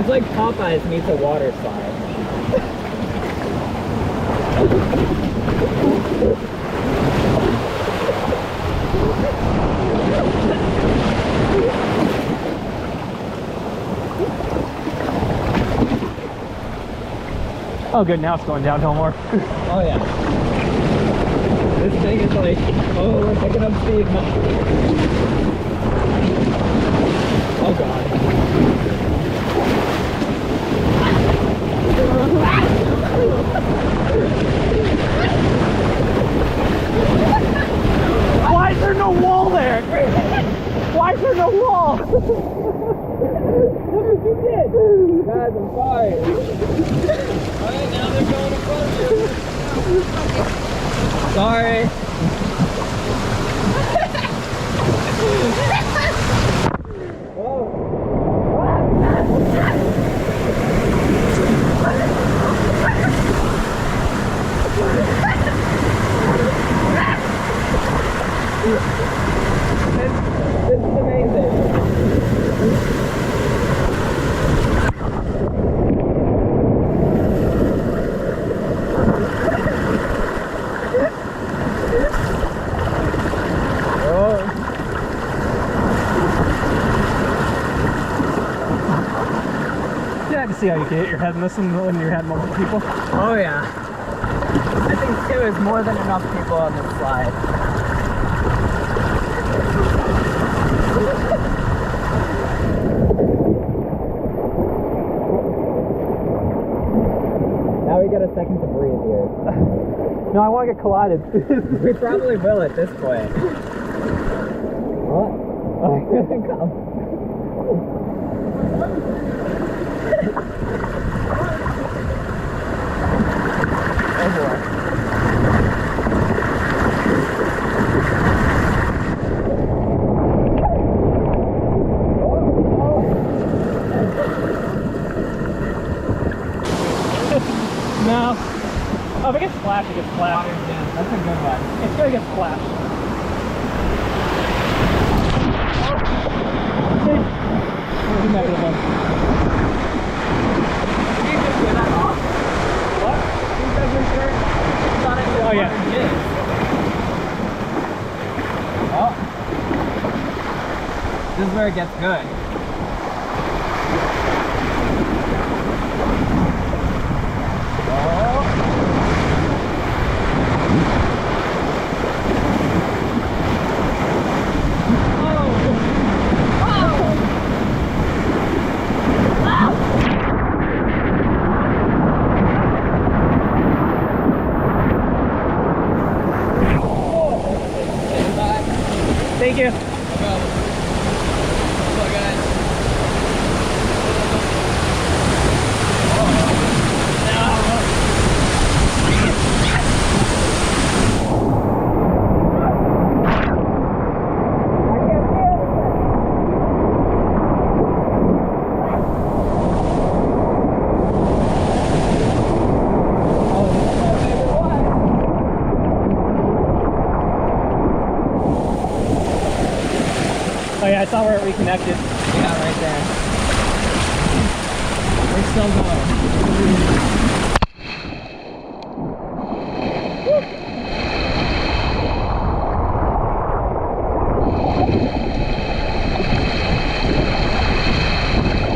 It's like Popeyes meets a water slide. Oh good, now it's going downhill more. Oh yeah. This thing is like, oh, we're picking up speed now. Oh god. Why is there no wall there? Why is there no wall? Look what you did! Guys, I'm sorry. Alright, now they're going in front of you. Sorry. This is amazing. Yeah, I can see how you can hit your head in this one when you had multiple people. Oh yeah. I think 2 is more than enough people on this slide. Now we get a second to breathe here. No, I want to get collided. We probably will at this point. What? Oh, come. Oh boy. No. Oh, if it gets splashed, it gets splashed. Yeah, that's a good one. It's gonna get splashed. Where's the negative one? What? Oh yeah. Oh. This is where it gets good. Thank you. Oh yeah, I saw where it reconnected. Yeah, right there. We're still going.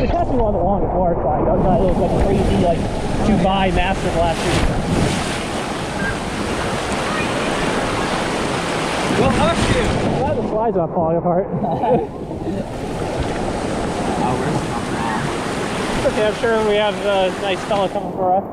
It has to be one of the longest water slides. That was not those like crazy like Dubai master blasters. We'll hush you! Glad the slide's not falling apart. Oh, we're stuck now. Okay, I'm sure we have a nice fella coming for us.